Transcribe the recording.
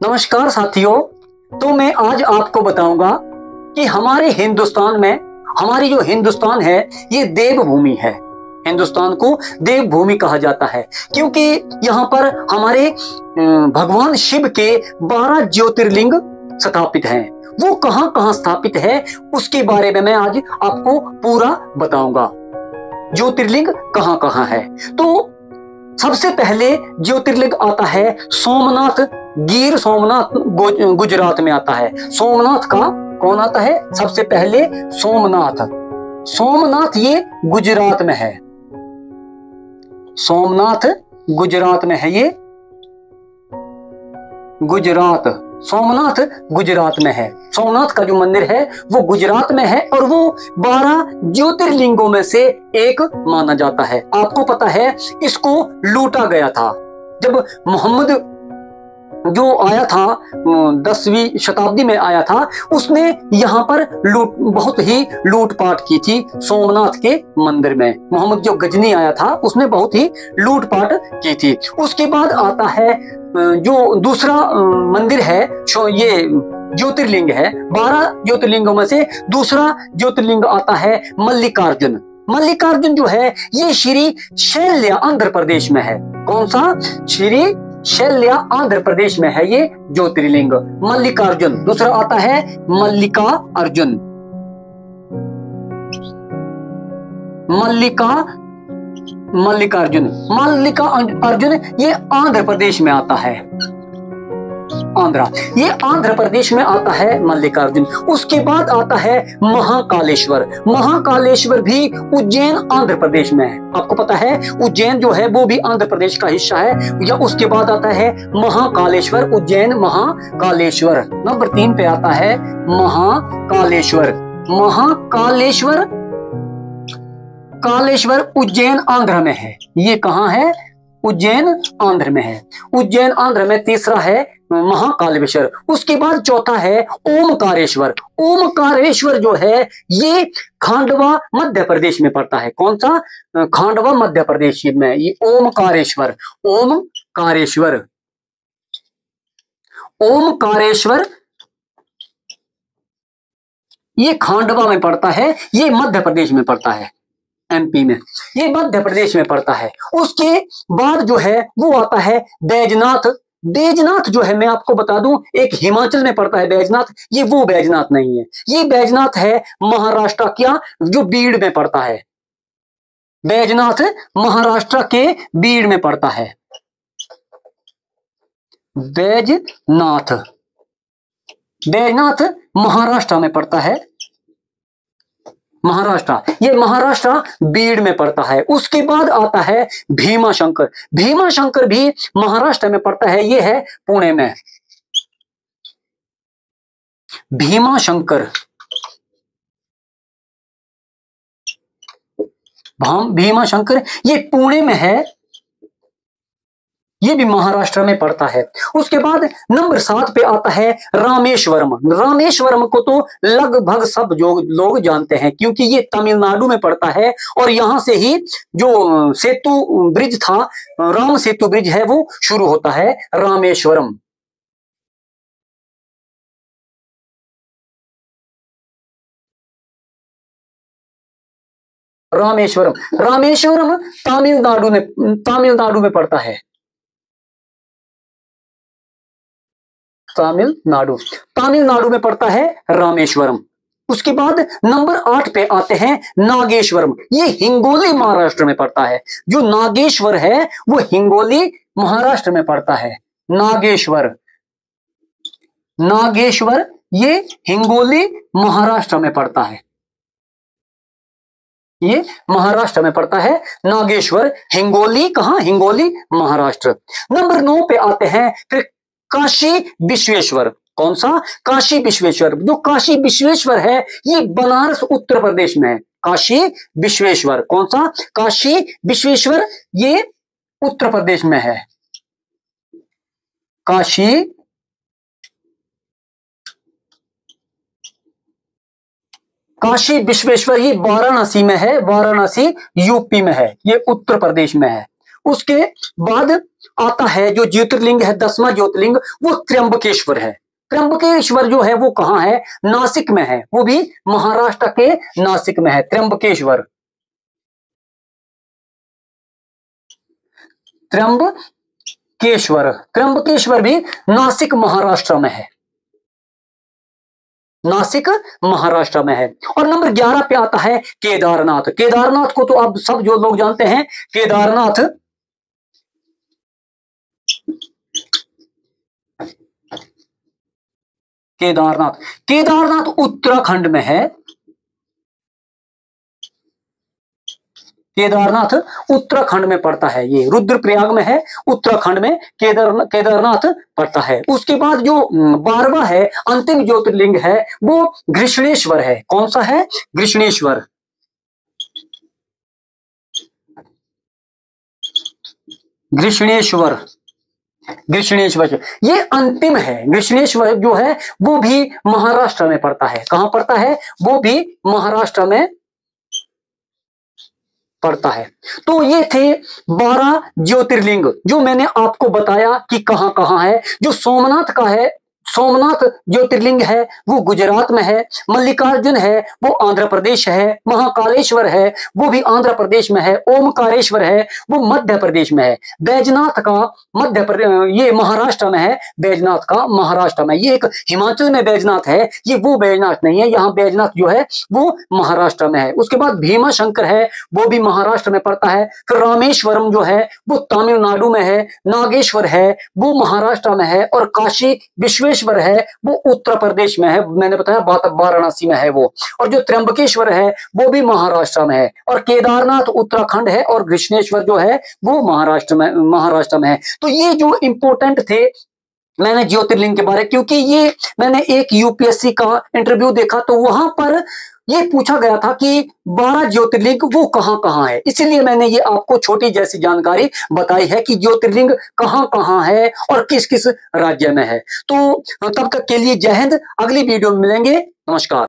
नमस्कार साथियों। तो मैं आज आपको बताऊंगा कि हमारे हिंदुस्तान में हमारी जो हिंदुस्तान है ये देवभूमि है। हिंदुस्तान को देवभूमि कहा जाता है क्योंकि यहाँ पर हमारे भगवान शिव के 12 ज्योतिर्लिंग स्थापित हैं। वो कहाँ कहाँ स्थापित है उसके बारे में मैं आज आपको पूरा बताऊंगा। ज्योतिर्लिंग कहाँ कहाँ है। तो सबसे पहले ज्योतिर्लिंग आता है सोमनाथ, गिर सोमनाथ गुजरात में आता है। सोमनाथ का कौन आता है सबसे पहले? सोमनाथ। सोमनाथ ये गुजरात में है। सोमनाथ गुजरात में है। ये गुजरात, सोमनाथ गुजरात में है। सोमनाथ का जो मंदिर है वो गुजरात में है और वो 12 ज्योतिर्लिंगों में से एक माना जाता है। आपको पता है इसको लूटा गया था जब मोहम्मद जो आया था 10वीं शताब्दी में आया था। उसने यहाँ पर बहुत ही लूटपाट की थी सोमनाथ के मंदिर में। मोहम्मद जो गजनी आया था उसने बहुत ही लूटपाट की थी। उसके बाद आता है जो दूसरा मंदिर है, ये ज्योतिर्लिंग है। 12 ज्योतिर्लिंगों में से दूसरा ज्योतिर्लिंग आता है मल्लिकार्जुन। मल्लिकार्जुन जो है ये श्री शैल्या आंध्र प्रदेश में है। कौन सा? श्री शैल्या आंध्र प्रदेश में है ये ज्योतिर्लिंग मल्लिकार्जुन। दूसरा आता है मल्लिका अर्जुन। मल्लिकार्जुन ये आंध्र प्रदेश में आता है। ये आंध्र प्रदेश में आता है मल्लिकार्जुन। उसके बाद आता है महाकालेश्वर। महाकालेश्वर भी उज्जैन आंध्र प्रदेश में है। आपको पता है उज्जैन जो है वो भी आंध्र प्रदेश का हिस्सा है। या उसके बाद आता है महाकालेश्वर, उज्जैन महाकालेश्वर। नंबर 3 पे आता है महाकालेश्वर। कालेश्वर उज्जैन आंध्र में है। ये कहाँ है? उज्जैन आंध्र में है। उज्जैन आंध्र में। तीसरा है महाकालेश्वर। उसके बाद चौथा है ओमकारेश्वर। ओमकारेश्वर जो है ये खांडवा मध्य प्रदेश में पड़ता है। कौन सा? खांडवा मध्य प्रदेश में ये ओमकारेश्वर। ओमकारेश्वर ये खांडवा में पड़ता है। ये मध्य प्रदेश में पड़ता है, एमपी में। ये मध्य प्रदेश में पड़ता है। उसके बाद जो है वो आता है बैजनाथ। बैजनाथ जो है मैं आपको बता दूं एक हिमाचल में पड़ता है बैजनाथ। ये वो बैजनाथ नहीं है, ये बैजनाथ है महाराष्ट्र क्या जो बीड़ में पड़ता है। बैजनाथ महाराष्ट्र के बीड़ में पड़ता है। बैजनाथ महाराष्ट्र में पड़ता है। ये महाराष्ट्र बीड़ में पड़ता है। उसके बाद आता है भीमाशंकर। भीमाशंकर भी महाराष्ट्र में पड़ता है। ये है पुणे में। भीमाशंकर ये पुणे में है। ये भी महाराष्ट्र में पड़ता है। उसके बाद नंबर 7 पे आता है रामेश्वरम। रामेश्वरम को तो लगभग सब लोग जानते हैं क्योंकि ये तमिलनाडु में पड़ता है और यहां से ही जो सेतु ब्रिज था, राम सेतु ब्रिज है, वो शुरू होता है रामेश्वरम। रामेश्वरम तमिलनाडु में पड़ता है। तमिलनाडु में पड़ता है रामेश्वरम। उसके बाद नंबर 8 पे आते हैं नागेश्वरम। ये हिंगोली महाराष्ट्र में पड़ता है। जो नागेश्वर है वो हिंगोली महाराष्ट्र में पड़ता है। नागेश्वर ये हिंगोली महाराष्ट्र में पड़ता है। ये महाराष्ट्र में पड़ता है नागेश्वर। हिंगोली कहां? हिंगोली महाराष्ट्र। नंबर 9 पे आते हैं फिर काशी विश्वेश्वर। कौन सा? काशी विश्वेश्वर। जो काशी विश्वेश्वर है ये बनारस उत्तर प्रदेश में है। काशी विश्वेश्वर कौन सा? काशी विश्वेश्वर ये उत्तर प्रदेश में है। काशी विश्वेश्वर ये वाराणसी में है। वाराणसी यूपी में है। ये उत्तर प्रदेश में है। उसके बाद आता है जो ज्योतिर्लिंग है, 10वां ज्योतिर्लिंग, वो त्र्यंबकेश्वर है। त्र्यंबकेश्वर जो है वो कहाँ है? नासिक में है, वो भी महाराष्ट्र के नासिक में है त्र्यंबकेश्वर। त्र्यंबकेश्वर, त्र्यंबकेश्वर भी नासिक महाराष्ट्र में है, नासिक महाराष्ट्र में है। और नंबर 11 पे आता है केदारनाथ। केदारनाथ को तो आप सब जो लोग जानते हैं, केदारनाथ केदारनाथ केदारनाथ उत्तराखंड में है। केदारनाथ उत्तराखंड में पड़ता है, ये रुद्रप्रयाग में है, उत्तराखंड में केदारनाथ पड़ता है। उसके बाद जो 12वां है, अंतिम ज्योतिर्लिंग है, वो घृष्णेश्वर है। कौन सा है? घृष्णेश्वर। घृष्णेश्वर, घृष्णेश्वर ये अंतिम है। घृष्णेश्वर जो है वो भी महाराष्ट्र में पड़ता है। कहां पड़ता है? वो भी महाराष्ट्र में पड़ता है। तो ये थे 12 ज्योतिर्लिंग जो मैंने आपको बताया कि कहां कहां है। जो सोमनाथ का है, सोमनाथ ज्योतिर्लिंग है वो गुजरात में है। मल्लिकार्जुन है वो आंध्र प्रदेश है। महाकालेश्वर है वो भी आंध्र प्रदेश में है। ओमकारेश्वर है वो मध्य प्रदेश में है। बैजनाथ का मध्य प्रदेश, ये महाराष्ट्र में है। बैजनाथ का महाराष्ट्र में, ये एक हिमाचल में बैजनाथ है, ये वो बैजनाथ नहीं है। यहाँ बैजनाथ जो है वो महाराष्ट्र में है। उसके बाद भीमा शंकर है वो भी महाराष्ट्र में पड़ता है। फिर रामेश्वरम जो है वो तमिलनाडु में है। नागेश्वर है वो महाराष्ट्र में है। और काशी विश्वेश्वर है वो उत्तर प्रदेश में है, मैंने बताया वाराणसी में है वो। और जो त्र्यंबकेश्वर है वो भी महाराष्ट्र में है। और केदारनाथ उत्तराखंड है। और घृष्णेश्वर जो है वो महाराष्ट्र में है। तो ये जो इंपॉर्टेंट थे मैंने ज्योतिर्लिंग के बारे, क्योंकि ये मैंने एक यूपीएससी का इंटरव्यू देखा तो वहां पर ये पूछा गया था कि 12 ज्योतिर्लिंग वो कहां कहां है, इसीलिए मैंने ये आपको छोटी जैसी जानकारी बताई है कि ज्योतिर्लिंग कहां कहां है और किस किस राज्य में है। तो तब तक के लिए जय हिंद, अगली वीडियो में मिलेंगे, नमस्कार।